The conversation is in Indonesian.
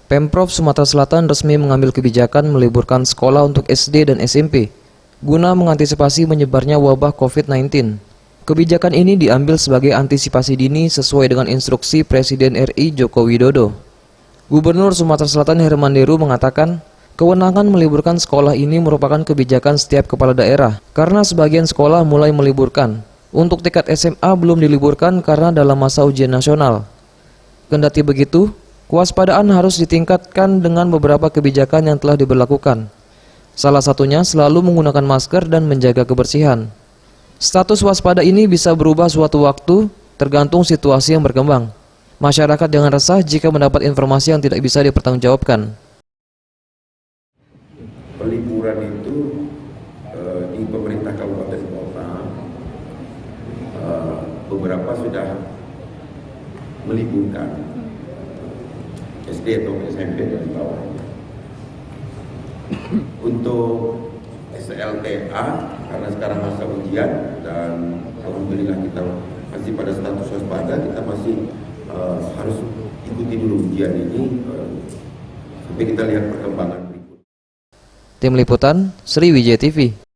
Pemprov Sumatera Selatan resmi mengambil kebijakan meliburkan sekolah untuk SD dan SMP guna mengantisipasi menyebarnya wabah COVID-19. Kebijakan ini diambil sebagai antisipasi dini sesuai dengan instruksi Presiden RI Joko Widodo. Gubernur Sumatera Selatan Hermanderu mengatakan, kewenangan meliburkan sekolah ini merupakan kebijakan setiap kepala daerah karena sebagian sekolah mulai meliburkan. Untuk tingkat SMA belum diliburkan karena dalam masa ujian nasional. Kendati begitu, kewaspadaan harus ditingkatkan dengan beberapa kebijakan yang telah diberlakukan. Salah satunya selalu menggunakan masker dan menjaga kebersihan. Status waspada ini bisa berubah suatu waktu tergantung situasi yang berkembang. Masyarakat jangan resah jika mendapat informasi yang tidak bisa dipertanggungjawabkan. Peliburan itu di pemerintah kabupaten kota beberapa sudah meliburkan SD atau SMP dan bawah. Untuk SLTA karena sekarang masa ujian dan alhamdulillah kita masih pada status waspada, kita masih harus ikuti dulu ujian ini sampai kita lihat perkembangan berikut. Tim Liputan, Sriwijaya TV.